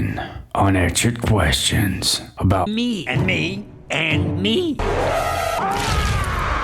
7 unanswered questions about Me and me and me.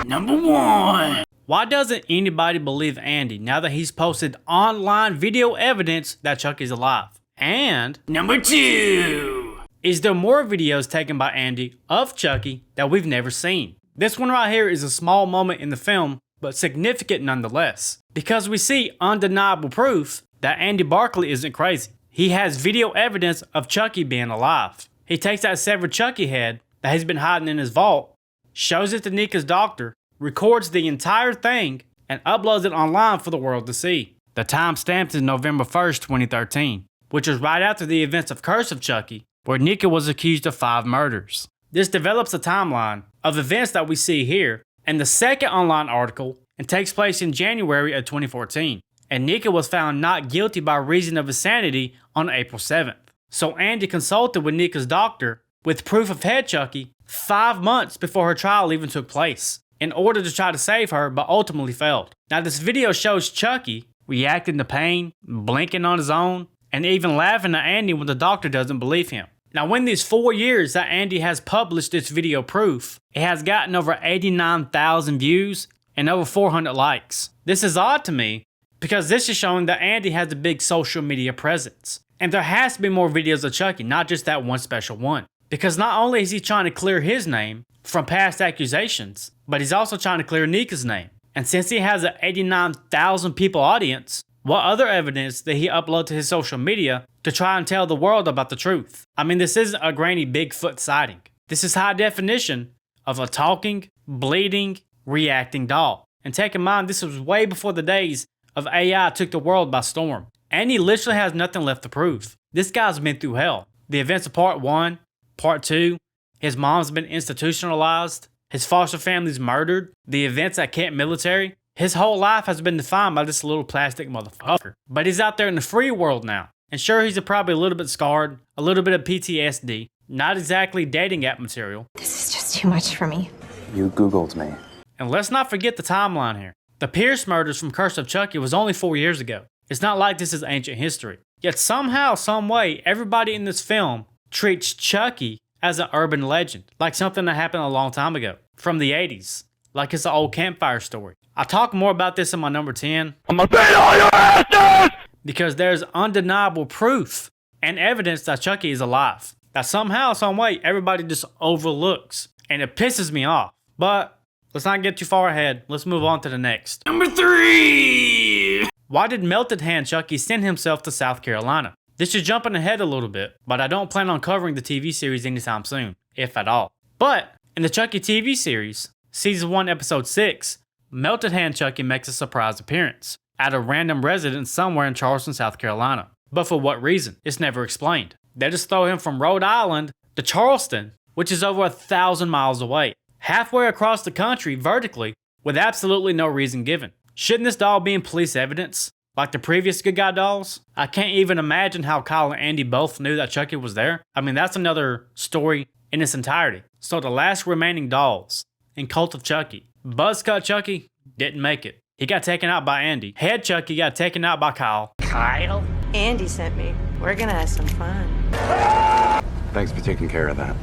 Number 1. Why doesn't anybody believe Andy now that he's posted online video evidence that Chucky's alive? And Number 2. is there more videos taken by Andy of Chucky that we've never seen? This one right here is a small moment in the film, but significant nonetheless, because we see undeniable proof that Andy Barkley isn't crazy. He has video evidence of Chucky being alive. He takes that severed Chucky head that he's been hiding in his vault, shows it to Nika's doctor, records the entire thing, and uploads it online for the world to see. The timestamp is November 1st, 2013, which is right after the events of Curse of Chucky, where Nika was accused of 5 murders. This develops a timeline of events that we see here, and the second online article and takes place in January of 2014, and Nika was found not guilty by reason of insanity on April 7th. So Andy consulted with Nika's doctor with proof of head Chucky 5 months before her trial even took place, in order to try to save her, but ultimately failed. Now this video shows Chucky reacting to pain, blinking on his own, and even laughing at Andy when the doctor doesn't believe him. Now in these 4 years that Andy has published this video proof, it has gotten over 89,000 views and over 400 likes. This is odd to me because this is showing that Andy has a big social media presence. And there has to be more videos of Chucky, not just that one special one. Because not only is he trying to clear his name from past accusations, but he's also trying to clear Nika's name. And since he has an 89,000 people audience, what other evidence did he upload to his social media to try and tell the world about the truth? I mean, this isn't a grainy Bigfoot sighting. This is high definition of a talking, bleeding, reacting doll. And take in mind, this was way before the days of AI took the world by storm. And he literally has nothing left to prove. This guy's been through hell. The events of part 1, part 2, his mom's been institutionalized, his foster family's murdered, the events at Camp Military. His whole life has been defined by this little plastic motherfucker. But he's out there in the free world now. And sure, he's probably a little bit scarred, a little bit of PTSD, not exactly dating app material. This is just too much for me. You Googled me. And let's not forget the timeline here. The Pierce murders from Curse of Chucky was only 4 years ago. It's not like this is ancient history. Yet somehow, some way, everybody in this film treats Chucky as an urban legend, like something that happened a long time ago, from the 80s, like it's an old campfire story. I'll talk more about this in my number 10. I'm gonna beat all your asses! Because there's undeniable proof and evidence that Chucky is alive. That somehow, some way, everybody just overlooks. And it pisses me off. But let's not get too far ahead. Let's move on to the next. Number 3. Why did Melted Hand Chucky send himself to South Carolina? This is jumping ahead a little bit, but I don't plan on covering the TV series anytime soon, if at all. But in the Chucky TV series, Season 1, Episode 6, Melted Hand Chucky makes a surprise appearance at a random residence somewhere in Charleston, South Carolina. But for what reason? It's never explained. They just throw him from Rhode Island to Charleston, which is over 1,000 miles away, halfway across the country vertically, with absolutely no reason given. Shouldn't this doll be in police evidence, like the previous Good Guy dolls? I can't even imagine how Kyle and Andy both knew that Chucky was there. I mean, that's another story in its entirety. So the last remaining dolls in Cult of Chucky. Buzzcut Chucky didn't make it. He got taken out by Andy. Head Chucky got taken out by Kyle. Kyle? Andy sent me. We're gonna have some fun. Thanks for taking care of that.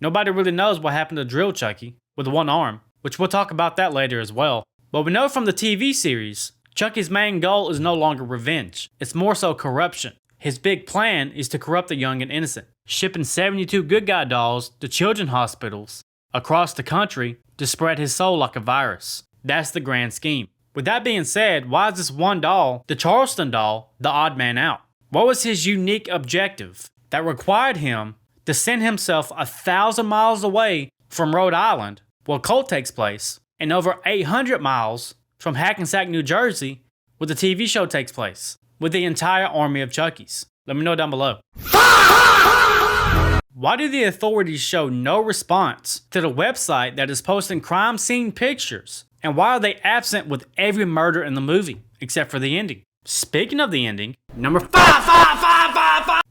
Nobody really knows what happened to Drill Chucky with one arm, which we'll talk about that later as well. But we know from the TV series, Chucky's main goal is no longer revenge. It's more so corruption. His big plan is to corrupt the young and innocent, shipping 72 Good Guy dolls to children's hospitals across the country to spread his soul like a virus. That's the grand scheme. With that being said, why is this one doll, the Charleston doll, the odd man out? What was his unique objective that required him to send himself 1,000 miles away from Rhode Island, where Cult takes place, and over 800 miles from Hackensack, New Jersey, where the TV show takes place, with the entire army of Chuckies? Let me know down below. Why do the authorities show no response to the website that is posting crime scene pictures? And why are they absent with every murder in the movie, except for the ending? Speaking of the ending, number 5.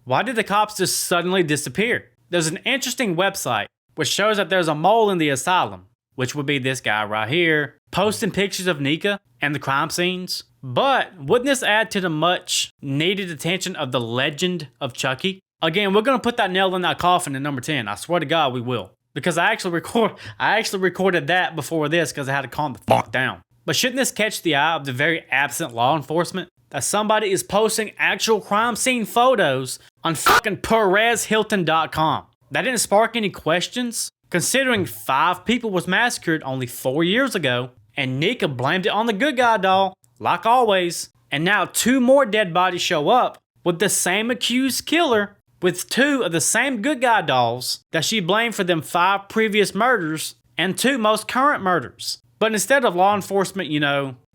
Why did the cops just suddenly disappear? There's an interesting website which shows that there's a mole in the asylum, which would be this guy right here, posting pictures of Nika and the crime scenes. But wouldn't this add to the much needed attention of the legend of Chucky? Again, we're gonna put that nail in that coffin in number 10. I swear to God we will. Because I actually recorded that before this because I had to calm the fuck down. But shouldn't this catch the eye of the very absent law enforcement? That somebody is posting actual crime scene photos on fucking PerezHilton.com. That didn't spark any questions, considering 5 people was massacred only 4 years ago, and Nika blamed it on the good guy doll, like always. And now 2 more dead bodies show up with the same accused killer, with 2 of the same good guy dolls that she blamed for them 5 previous murders and 2 most current murders. But instead of law enforcement,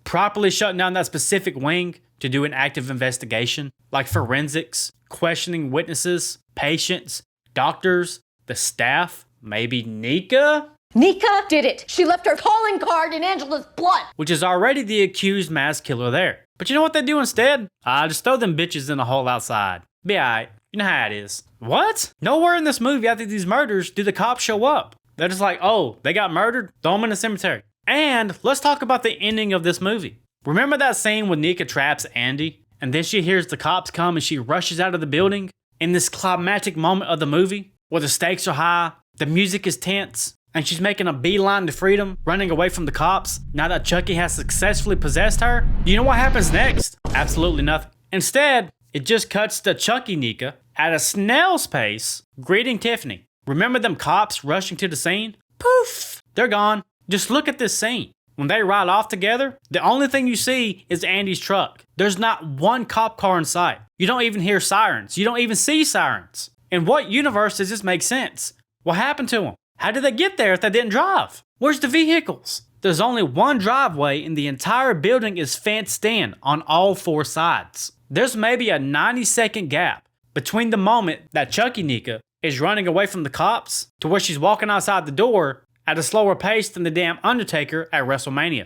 properly shutting down that specific wing to do an active investigation, like forensics, questioning witnesses, patients, doctors, the staff, maybe Nika? Nika did it. She left her calling card in Angela's blood. Which is already the accused mass killer there. But you know what they do instead? Just throw them bitches in a hole outside. Be alright. You know how it is. What? Nowhere in this movie after these murders do the cops show up. They're just like, oh, they got murdered? Throw them in the cemetery. And let's talk about the ending of this movie. Remember that scene when Nika traps Andy? And then she hears the cops come and she rushes out of the building? In this climactic moment of the movie, where the stakes are high, the music is tense, and she's making a beeline to freedom, running away from the cops, now that Chucky has successfully possessed her? Do you know what happens next? Absolutely nothing. Instead, it just cuts to Chucky Nika at a snail's pace, greeting Tiffany. Remember them cops rushing to the scene? Poof! They're gone. Just look at this scene. When they ride off together, the only thing you see is Andy's truck. There's not one cop car in sight. You don't even hear sirens. You don't even see sirens. In what universe does this make sense? What happened to them? How did they get there if they didn't drive? Where's the vehicles? There's only one driveway and the entire building is fenced in on all 4 sides. There's maybe a 90-second gap between the moment that Chucky Nika is running away from the cops to where she's walking outside the door at a slower pace than the damn Undertaker at WrestleMania.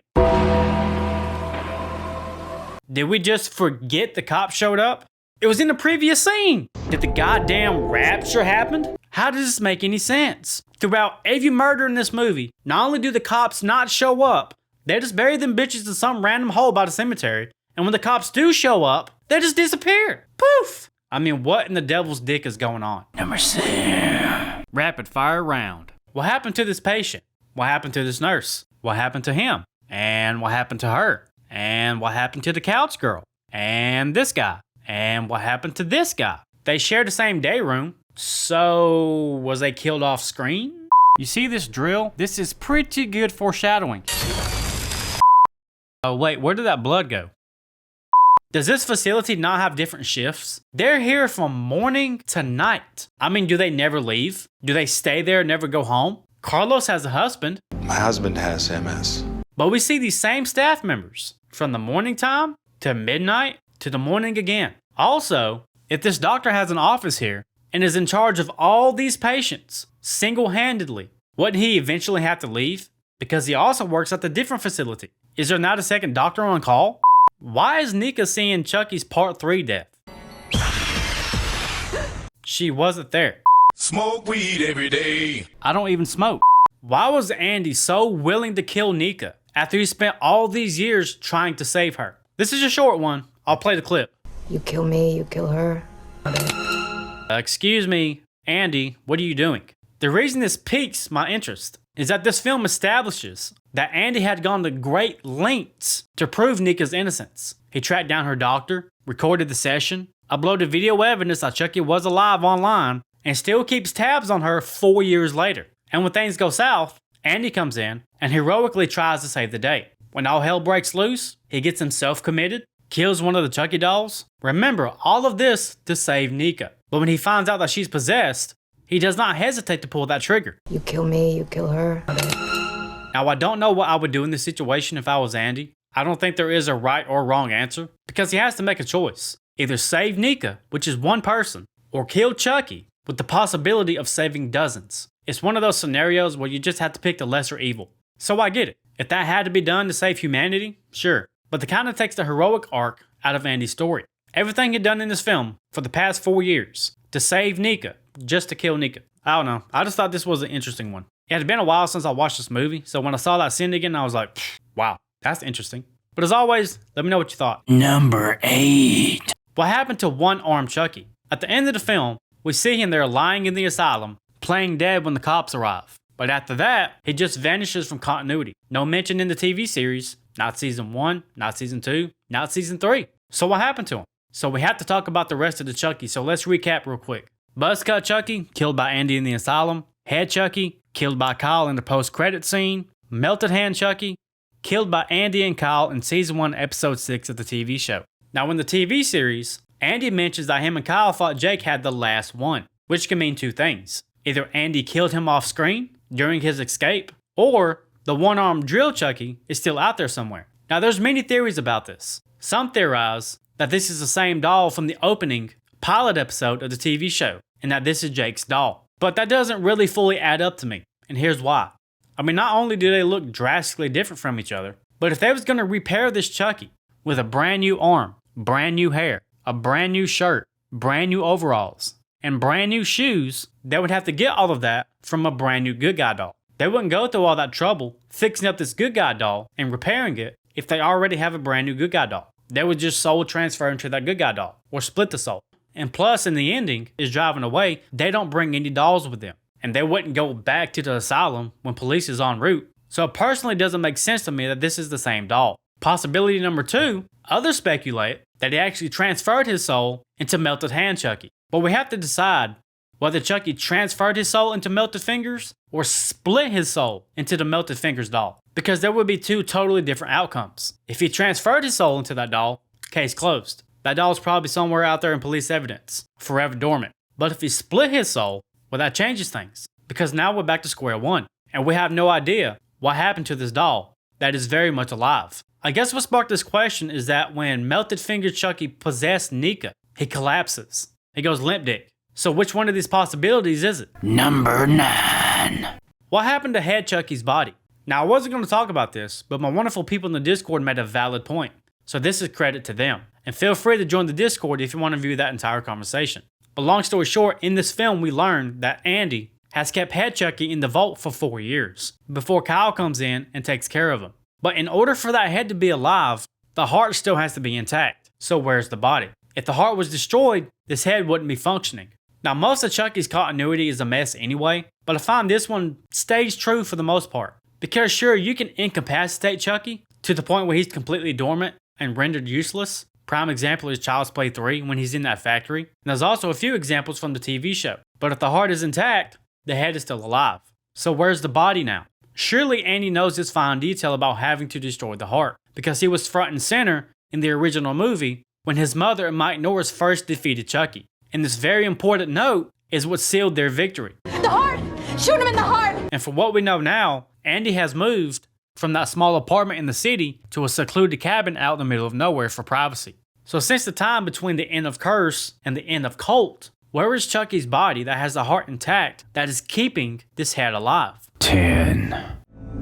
Did we just forget the cops showed up? It was in the previous scene. Did the goddamn rapture happen? How does this make any sense? Throughout every murder in this movie, not only do the cops not show up, they just bury them bitches in some random hole by the cemetery, and when the cops do show up, they just disappear. Poof! I mean, what in the devil's dick is going on? Number 6. Rapid fire round. What happened to this patient? What happened to this nurse? What happened to him? And what happened to her? And what happened to the couch girl? And this guy? And what happened to this guy? They share the same day room. So, was they killed off screen? You see this drill? This is pretty good foreshadowing. Oh wait, where did that blood go? Does this facility not have different shifts? They're here from morning to night. I mean, do they never leave? Do they stay there and never go home? Carlos has a husband. My husband has MS. But we see these same staff members from the morning time to midnight to the morning again. Also, if this doctor has an office here and is in charge of all these patients single-handedly, wouldn't he eventually have to leave? Because he also works at the different facility. Is there not a second doctor on call? Why is Nika seeing Chucky's Part 3 death? She wasn't there. Smoke weed every day. I don't even smoke. Why was Andy so willing to kill Nika after he spent all these years trying to save her? This is a short one. I'll play the clip. You kill me, you kill her. Excuse me, Andy, what are you doing? The reason this piques my interest is that this film establishes that Andy had gone to great lengths to prove Nika's innocence. He tracked down her doctor, recorded the session, uploaded video evidence that Chucky was alive online, and still keeps tabs on her 4 years later. And when things go south, Andy comes in and heroically tries to save the day. When all hell breaks loose, he gets himself committed, kills one of the Chucky dolls. Remember, all of this to save Nika. But when he finds out that she's possessed, he does not hesitate to pull that trigger. You kill me, you kill her. Now, I don't know what I would do in this situation if I was Andy. I don't think there is a right or wrong answer, because he has to make a choice. Either save Nika, which is one person, or kill Chucky, with the possibility of saving dozens. It's one of those scenarios where you just have to pick the lesser evil. So I get it. If that had to be done to save humanity, sure. But it kind of takes the heroic arc out of Andy's story. Everything he'd done in this film for the past 4 years to save Nika, just to kill Nika. I don't know. I just thought this was an interesting one. It had been a while since I watched this movie, so when I saw that scene again, I was like, wow, that's interesting. But as always, let me know what you thought. Number 8. What happened to one-armed Chucky? At the end of the film, we see him there lying in the asylum, playing dead when the cops arrive. But after that, he just vanishes from continuity. No mention in the TV series, not season 1, not season 2, not season 3. So what happened to him? So we have to talk about the rest of the Chucky, so let's recap real quick. Buzzcut Chucky, killed by Andy in the asylum. Head Chucky, killed by Kyle in the post-credit scene. Melted Hand Chucky, killed by Andy and Kyle in season 1, episode 6 of the TV show. Now in the TV series, Andy mentions that him and Kyle thought Jake had the last one, which can mean two things. Either Andy killed him off screen during his escape, or the one-armed drill Chucky is still out there somewhere. Now there's many theories about this. Some theorize that this is the same doll from the opening pilot episode of the TV show, and that this is Jake's doll. But that doesn't really fully add up to me, and here's why. I mean, not only do they look drastically different from each other, but if they was going to repair this Chucky with a brand new arm, brand new hair, a brand new shirt, brand new overalls, and brand new shoes, they would have to get all of that from a brand new good guy doll. They wouldn't go through all that trouble fixing up this good guy doll and repairing it if they already have a brand new good guy doll. They would just soul transfer into that good guy doll, or split the soul. And plus, in the ending, is driving away, they don't bring any dolls with them. And they wouldn't go back to the asylum when police is en route. So it personally doesn't make sense to me that this is the same doll. Possibility number 2, others speculate that he actually transferred his soul into Melted Hand Chucky. But we have to decide whether Chucky transferred his soul into Melted Fingers or split his soul into the Melted Fingers doll. Because there would be two totally different outcomes. If he transferred his soul into that doll, case closed. That doll's probably somewhere out there in police evidence, forever dormant. But if he split his soul, well, that changes things. Because now we're back to square one. And we have no idea what happened to this doll that is very much alive. I guess what sparked this question is that when Melted Finger Chucky possessed Nika, he collapses. He goes limp dick. So which one of these possibilities is it? Number 9. What happened to Head Chucky's body? Now I wasn't going to talk about this, but my wonderful people in the Discord made a valid point. So this is credit to them. And feel free to join the Discord if you want to view that entire conversation. But long story short, in this film we learn that Andy has kept Head Chucky in the vault for 4 years, before Kyle comes in and takes care of him. But in order for that head to be alive, the heart still has to be intact. So where's the body? If the heart was destroyed, this head wouldn't be functioning. Now most of Chucky's continuity is a mess anyway, but I find this one stays true for the most part. Because sure, you can incapacitate Chucky to the point where he's completely dormant and rendered useless. Prime example is Child's Play 3 when he's in that factory. And there's also a few examples from the TV show. But if the heart is intact, the head is still alive. So where's the body now? Surely Andy knows this fine detail about having to destroy the heart, because he was front and center in the original movie when his mother and Mike Norris first defeated Chucky. And this very important note is what sealed their victory. The heart! Shoot him in the heart! And from what we know now, Andy has moved from that small apartment in the city to a secluded cabin out in the middle of nowhere for privacy. So since the time between the end of Curse and the end of Cult, where is Chucky's body that has the heart intact that is keeping this head alive? 10.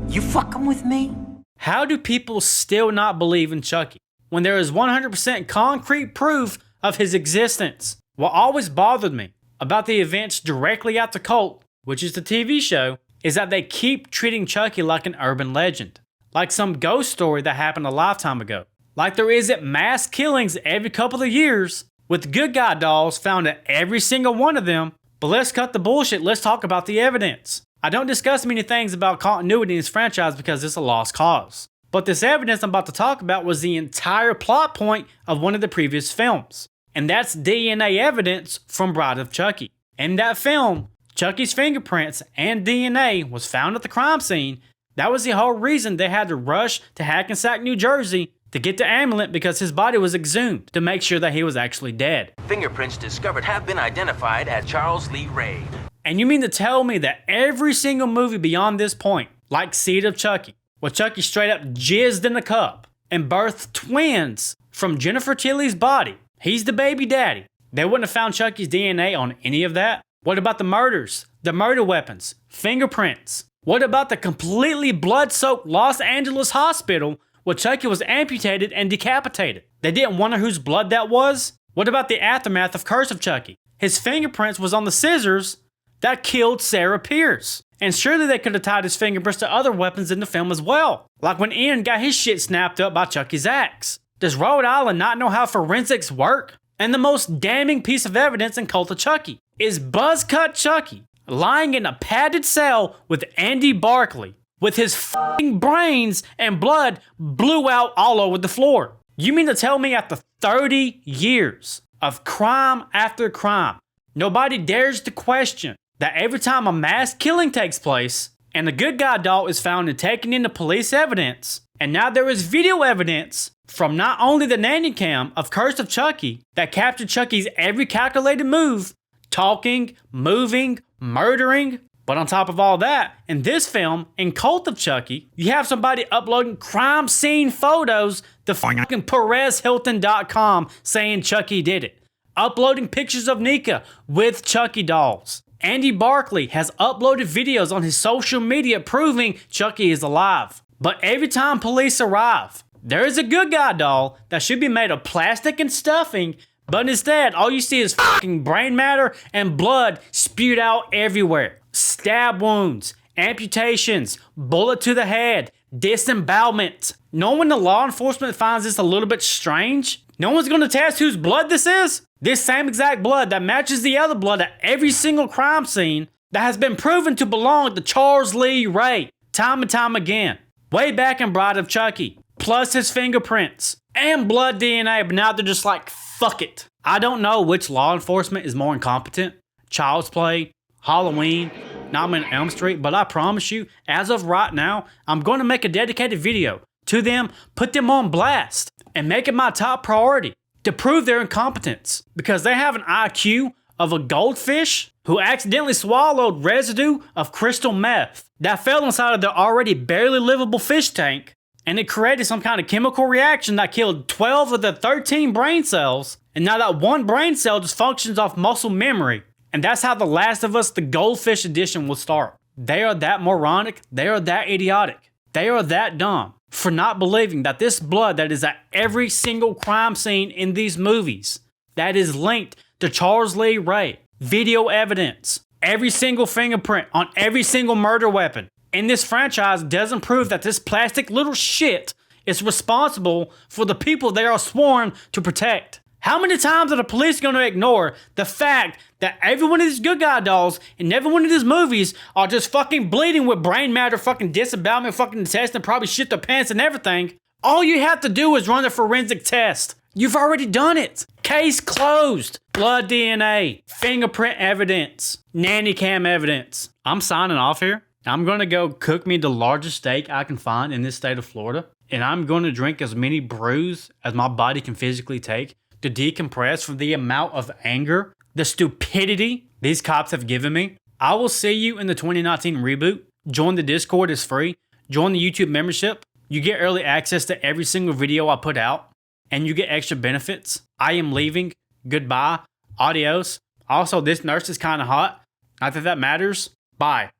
You fucking with me? How do people still not believe in Chucky when there is 100% concrete proof of his existence? What always bothered me about the events directly after Cult, which is the TV show, is that they keep treating Chucky like an urban legend. Like some ghost story that happened a lifetime ago. Like there isn't mass killings every couple of years with good guy dolls found at every single one of them. But let's cut the bullshit, let's talk about the evidence. I don't discuss many things about continuity in this franchise because it's a lost cause. But this evidence I'm about to talk about was the entire plot point of one of the previous films. And that's DNA evidence from Bride of Chucky. In that film, Chucky's fingerprints and DNA was found at the crime scene. That was the whole reason they had to rush to Hackensack, New Jersey to get the ambulance because his body was exhumed to make sure that he was actually dead. Fingerprints discovered have been identified as Charles Lee Ray. And you mean to tell me that every single movie beyond this point, like Seed of Chucky, where Chucky straight up jizzed in a cup and birthed twins from Jennifer Tilly's body, he's the baby daddy, they wouldn't have found Chucky's DNA on any of that? What about the murders, the murder weapons, fingerprints? What about the completely blood-soaked Los Angeles hospital where Chucky was amputated and decapitated? They didn't wonder whose blood that was? What about the aftermath of Curse of Chucky? His fingerprints was on the scissors that killed Sarah Pierce. And surely they could have tied his fingerprints to other weapons in the film as well. Like when Ian got his shit snapped up by Chucky's axe. Does Rhode Island not know how forensics work? And the most damning piece of evidence in Cult of Chucky is Buzzcut Chucky lying in a padded cell with Andy Barkley, with his f***ing brains and blood blew out all over the floor. You mean to tell me after 30 years of crime after crime, nobody dares to question that every time a mass killing takes place and the good guy doll is found and taken into police evidence, and now there is video evidence from not only the nanny cam of Curse of Chucky that captured Chucky's every calculated move, talking, moving, murdering, but on top of all that, in this film, in Cult of Chucky, you have somebody uploading crime scene photos to fucking PerezHilton.com saying Chucky did it. Uploading pictures of Nika with Chucky dolls. Andy Barkley has uploaded videos on his social media proving Chucky is alive. But every time police arrive, there is a good guy doll that should be made of plastic and stuffing, but instead, all you see is fucking brain matter and blood spewed out everywhere. Stab wounds, amputations, bullet to the head, disembowelment. Knowing the law enforcement finds this a little bit strange, no one's gonna test whose blood this is? This same exact blood that matches the other blood at every single crime scene that has been proven to belong to Charles Lee Ray, time and time again. Way back in Bride of Chucky, plus his fingerprints and blood DNA, but now they're just like, fuck it. I don't know which law enforcement is more incompetent, Child's Play, Halloween, Nightmare on Elm Street, but I promise you, as of right now, I'm going to make a dedicated video to them, put them on blast, and make it my top priority to prove their incompetence, because they have an IQ of a goldfish who accidentally swallowed residue of crystal meth that fell inside of their already barely livable fish tank, and it created some kind of chemical reaction that killed 12 of the 13 brain cells, and now that one brain cell just functions off muscle memory, and that's how The Last of Us, the Goldfish edition will start. They are that moronic, they are that idiotic, they are that dumb for not believing that this blood that is at every single crime scene in these movies that is linked to Charles Lee Ray, video evidence, every single fingerprint on every single murder weapon in this franchise doesn't prove that this plastic little shit is responsible for the people they are sworn to protect. How many times are the police going to ignore the fact that every one of these good guy dolls in every one of these movies are just fucking bleeding with brain matter, fucking disembowelment, fucking intestine, probably shit their pants and everything? All you have to do is run a forensic test. You've already done it. Case closed. Blood DNA, fingerprint evidence, nanny cam evidence. I'm signing off here. I'm going to go cook me the largest steak I can find in this state of Florida, and I'm going to drink as many brews as my body can physically take to decompress from the amount of anger, the stupidity these cops have given me. I will see you in the 2019 reboot. Join the Discord, it's free. Join the YouTube membership. You get early access to every single video I put out, and you get extra benefits. I am leaving. Goodbye. Adios. Also, this nurse is kind of hot. Not that that matters. Bye.